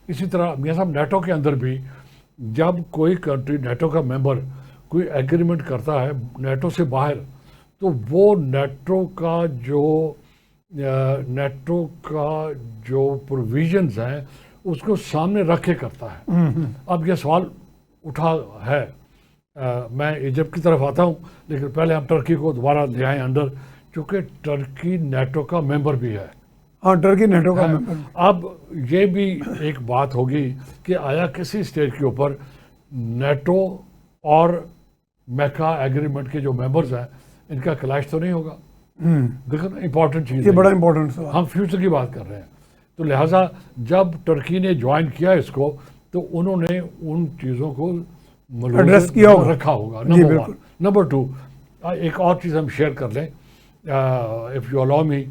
اسی طرح میاں صاحب نیٹو کے اندر بھی جب کوئی کنٹری نیٹو کا ممبر کوئی ایگریمنٹ کرتا ہے نیٹو سے باہر تو وہ نیٹو کا جو پروویژنز ہیں اس کو سامنے رکھ کے کرتا ہے. اب یہ سوال اٹھا ہے میں ایجپٹ کی طرف آتا ہوں لیکن پہلے ہم ٹرکی کو دوبارہ لے آئیں انڈر چونکہ ٹرکی نیٹو کا ممبر بھی ہے. ہاں ٹرکی نیٹو کا ممبر. اب یہ بھی ایک بات ہوگی کہ آیا کسی اسٹیج کے اوپر نیٹو اور میکا ایگریمنٹ کے جو ممبرز ہیں ان کا کلیش تو نہیں ہوگا؟ دیکھو امپورٹنٹ چیز یہ بڑا امپورٹنٹ سوال. ہم فیوچر کی بات کر رہے ہیں تو لہٰذا جب ٹرکی نے جوائن کیا اس کو تو انہوں نے ان چیزوں کو ایڈریس کیا ہوگا, رکھا ہوگا. نمبر 1. نمبر 2 ایک اور چیز ہم شیئر کر لیں if you allow me.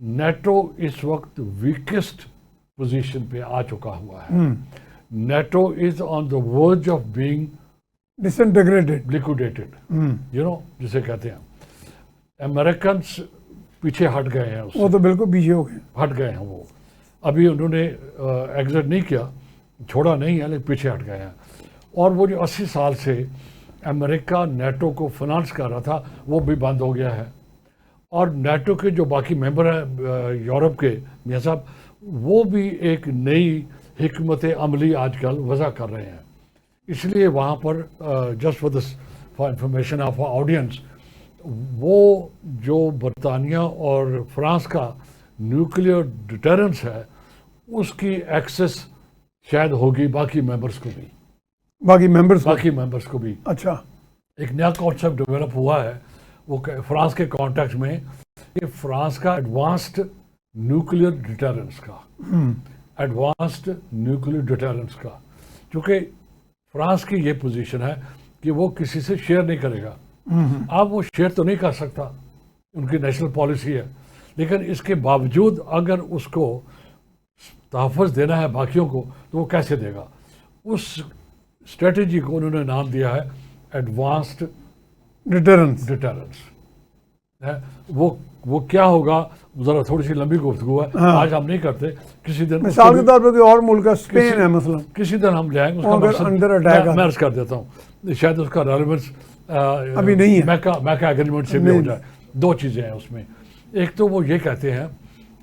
NATO اس وقت ویکسٹ پوزیشن پہ آ چکا ہوا ہے. NATO is on the verge of being disintegrated, liquidated, you know جسے کہتے ہیں. امریکنس پیچھے ہٹ گئے ہیں, وہ تو بالکل پیچھے ہو گئے, ہٹ گئے ہیں. وہ ابھی انہوں نے ایگزٹ نہیں کیا, چھوڑا نہیں ہے, لیکن پیچھے ہٹ گئے ہیں. اور وہ جو 80 سال سے امریکہ نیٹو کو فنانس کر رہا تھا وہ بھی بند ہو گیا ہے. اور نیٹو کے جو باقی ممبر ہیں یورپ کے میاں صاحب وہ بھی ایک نئی حکمت عملی آج کل وضع کر رہے ہیں. اس لیے وہاں پر just for information of audience وہ جو برطانیہ اور فرانس کا نیوکلیئر ڈیٹرنس ہے اس کی ایکسس شاید ہوگی باقی ممبرس کو بھی, باقی ممبرس کو بھی. اچھا, ایک نیا کانسیپٹ ڈیولپ ہوا ہے وہ فرانس کے کانٹیکٹ میں کہ فرانس کا ایڈوانسڈ نیوکلیئر ڈیٹرنس کا, چونکہ فرانس کی یہ پوزیشن ہے کہ وہ کسی سے شیئر نہیں کرے گا. اب وہ شیئر تو نہیں کر سکتا, ان کی نیشنل پالیسی ہے, لیکن اس کے باوجود اگر اس کو تحفظ دینا ہے باقیوں کو تو وہ کیسے دے گا؟ اس اسٹریٹجی کو انہوں نے نام دیا ہے ایڈوانسڈ ڈیٹرنس. وہ کیا ہوگا ذرا تھوڑی سی لمبی گفتگو ہے, آج ہم نہیں کرتے. کسی دن مثال کے طور پہ کوئی اور ملک ہے, اسپین ہے مثلا, کسی دن ہم لے آئیں گے. اس کا مقصد میں عرض کر دیتا ہوں شاید اس کا ریلیونس ابھی نہیں ہے, میکا ایگریمنٹ سے بھی ہو جائے. 2 چیزیں ہیں اس میں. ایک تو وہ یہ کہتے ہیں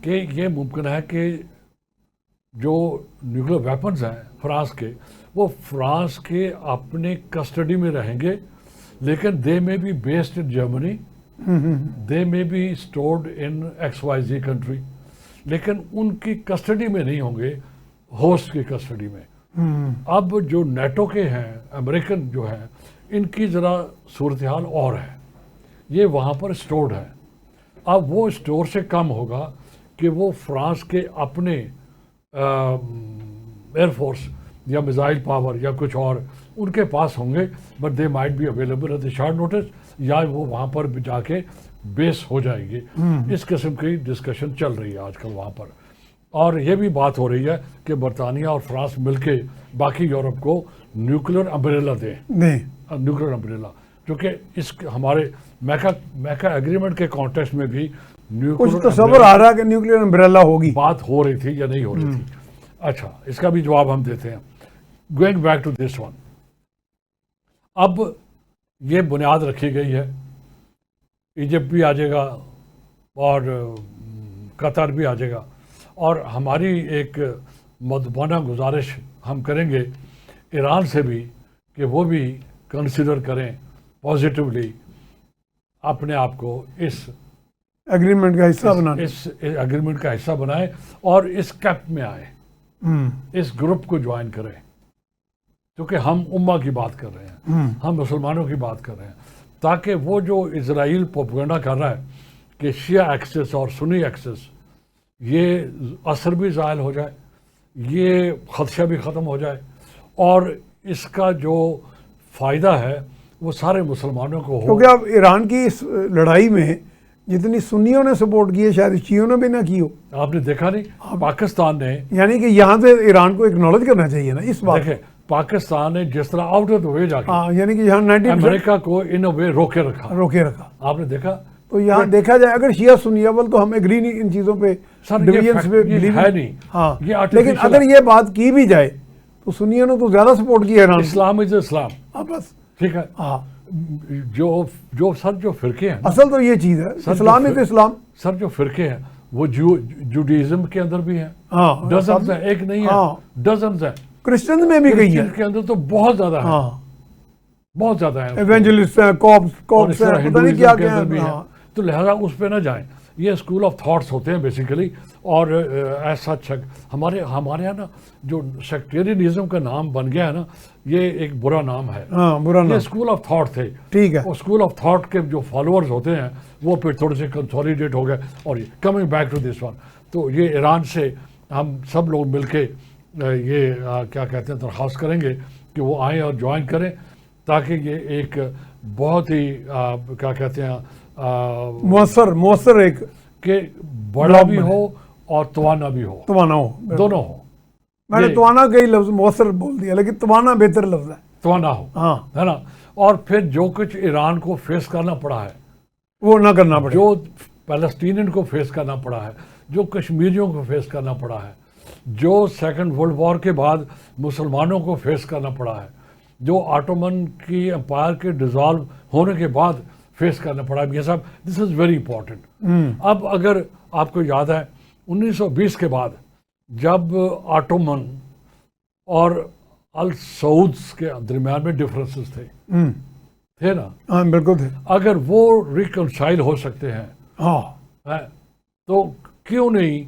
کہ یہ ممکن ہے کہ جو نیوکلیئر ویپنز ہیں فرانس کے وہ فرانس کے اپنے کسٹڈی میں رہیں گے, لیکن they may be based in Germany, they may be stored in XYZ country, لیکن ان کی کسٹڈی میں نہیں ہوں گے, ہوسٹ کی کسٹڈی میں. اب جو نیٹو کے ہیں امریکن جو ہیں ان کی ذرا صورتحال اور ہے, یہ وہاں پر اسٹورڈ ہے. اب وہ اسٹور سے کم ہوگا کہ وہ فرانس کے اپنے ایئر فورس یا میزائل پاور یا کچھ اور ان کے پاس ہوں گے, but they might be available at the short notice, یا وہ وہاں پر جا کے بیس ہو جائے گی. اس قسم کی ڈسکشن چل رہی ہے آج کل وہاں پر. اور یہ بھی بات ہو رہی ہے کہ برطانیہ اور فرانس مل کے باقی یورپ کو نیوکلیئر امبریلا دیں, نیوکلیئر امبریلا, کیونکہ اس ہمارے میکا ایگریمنٹ کے کانٹیکسٹ میں بھی کچھ تصور آ رہا ہے کہ نیوکلیئر امبریلا ہوگی, بات ہو رہی تھی یا نہیں ہو رہی تھی. اچھا, اس کا بھی جواب ہم دیتے ہیں. Going back to this one, اب یہ بنیاد رکھی گئی ہے, ایجپٹ بھی آ جائے گا اور قطر بھی آ جائے گا, اور ہماری ایک مدبانہ گزارش ہم کریں گے ایران سے بھی کہ وہ بھی کنسیڈر کریں پازیٹیولی اپنے آپ کو اس ایگریمنٹ کا حصہ بنائیں, اس ایگریمنٹ کا حصہ بنائیں اور اس کیمپ میں آئیں, اس گروپ کو جوائن کریں, کیونکہ ہم امہ کی بات کر رہے ہیں, ہم مسلمانوں کی بات کر رہے ہیں, تاکہ وہ جو اسرائیل پروپیگنڈا کر رہا ہے کہ شیعہ ایکسس اور سنی ایکسس, یہ اثر بھی زائل ہو جائے, یہ خدشہ بھی ختم ہو جائے, اور اس کا جو فائدہ ہے وہ سارے مسلمانوں کو ہو. کیونکہ اب ایران کی اس لڑائی میں جتنی سنیوں نے سپورٹ کی ہے شاید شیعوں نے بھی نہ کی ہو. آپ نے دیکھا نہیں پاکستان نے, یعنی کہ یہاں سے ایران کو اکنالج کرنا چاہیے نا اس بات. دیکھیں پاکستان نے جس طرح آؤٹ آف دا وے جا کے یعنی کہ یہاں 90% امریکہ کو ان اے وے روکے رکھا. آپ نے دیکھا, تو یہاں دیکھا جائے اگر شیعہ سنی اول تو ہم ایگری نہیں ان چیزوں پہ سر ڈویژنس پہ یہ believe ہے نہیں، ہاں یہ لیکن artificial اگر ہے۔ یہ بات کی بھی جائے تو سنیوں نے تو زیادہ سپورٹ کیا ایران کو۔ اسلام از اسلام، ہاں بس ٹھیک ہے، ہاں جو سر جو فرقے ہیں نا، اصل تو یہ چیز ہے سر اسلام ہے تو اسلام سر جو فرقے ہیں وہ جوڈیزم کے اندر بھی ہیں، ہاں ڈزنز ہیں، ایک نہیں ہاں ہے، ڈزنز ہیں، کرسچن میں بھی گئی ہے کرسچن کے اندر تو بہت زیادہ ہے، ہاں بہت زیادہ ہے، ایونجلسٹ ہیں اور اس کوپس طرح ہیں پتہ نہیں کیا ہندوازم کے کیا اندر بھی ہیں ہے، ہاں تو لہذا اس پہ نہ جائیں، یہ اسکول آف تھاٹس ہوتے ہیں بیسیکلی، اور ایسا ہمارے یہاں نا جو سیکٹیرینزم کا نام بن گیا ہے نا، یہ ایک برا نام ہے، ہاں برا یہ نام اسکول آف تھاٹ تھے، ٹھیک ہے وہ اسکول آف تھاٹ کے جو فالوورز ہوتے ہیں وہ پھر تھوڑے سے کنسولیڈیٹ ہو گئے، اور coming back to this one, تو یہ ایران سے ہم سب لوگ مل کے یہ کیا کہتے ہیں درخواست کریں گے کہ وہ آئیں اور جوائن کریں، تاکہ یہ ایک بہت ہی کیا کہتے ہیں مؤثر ایک کہ بڑا بھی ہو اور توانا بھی ہو، توانا ہو دونوں ہو، میں نے توانا کئی لفظ مؤثر بول دیا لیکن توانا بہتر لفظ ہے توانا ہو، ہاں ہے نا، اور پھر جو کچھ ایران کو فیس کرنا پڑا ہے، وہ نہ کرنا پڑے جو پیلسٹینین کو فیس کرنا پڑا ہے، جو کشمیریوں کو فیس کرنا پڑا ہے، جو سیکنڈ ورلڈ وار کے بعد مسلمانوں کو فیس کرنا پڑا ہے، جو آٹومن کی امپائر کے ڈیزالو ہونے کے بعد فیس کرنا پڑا ہے، یہ سب دس از ویری امپورٹنٹ۔ اب اگر آپ کو یاد ہے 1920 کے بعد جب آٹومن اور السعودس کے درمیان میں ڈفرینسز تھے نا، ہاں بالکل تھے اگر وہ ریکنسائل ہو سکتے ہیں ہاں تو کیوں نہیں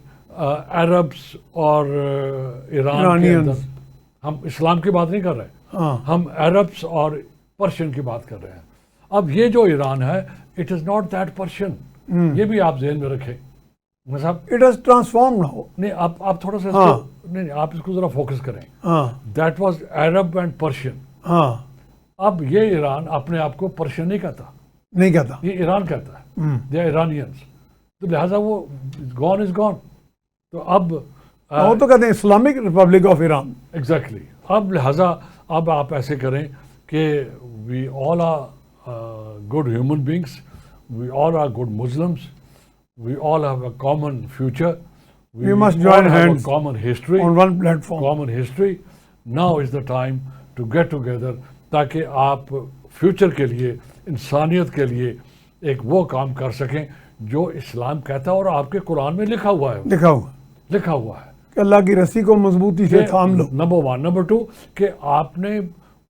عربس اور ایران کے ایرانیانز، اندر، ہم اسلام کی بات نہیں کر رہے، ہاں ہم عربس اور پرشین کی بات کر رہے ہیں۔ اب یہ جو ایران ہے it is not that Persian, یہ بھی آپ ذہن میں رکھیں صاحب، اٹ ہیز ٹرانسفارمڈ ناؤ نہیں آپ تھوڑا سا ہاں نہیں آپ اس کو ذرا فوکس کریں، ہاں that was Arab and Persian, ہاں اب یہ ایران اپنے آپ کو پرشین نہیں کہتا، نہیں کہتا یہ ایران کہتا ہے، دے آر ایرانینس، تو لہٰذا وہ گون از گون، تو اب وہ تو کہتے ہیں Islamic Republic of Iran. Exactly, اب لہٰذا اب آپ ایسے کریں کہ we all are good human beings, we all are good Muslims, we all have a common future, We must all join have hands a common history, on one platform. common history. Now is the time to get together تاکہ آپ future کے لیے، انسانیت کے لیے ایک وہ کام کر سکیں جو اسلام کہتا ہے اور آپ کے قرآن میں لکھا ہوا ہے، لکھا ہوا ہے کہ اللہ کی رسی کو مضبوطی سے تھام لو۔ نمبر 1، نمبر 2 کہ آپ نے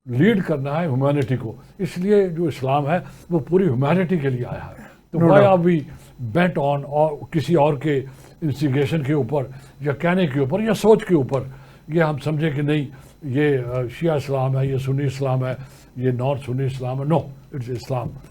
لیڈ کرنا ہے ہیومینٹی کو، اس لیے جو اسلام ہے وہ پوری ہیومینٹی کے لیے آیا ہے، تو why are we bent on اور کسی اور کے انسٹیگیشن کے اوپر یا کہنے کے اوپر یا سوچ کے اوپر یہ ہم سمجھیں کہ نہیں یہ شیعہ اسلام ہے، یہ سنی اسلام ہے، یہ نان سنی اسلام ہے، نو اٹس اسلام،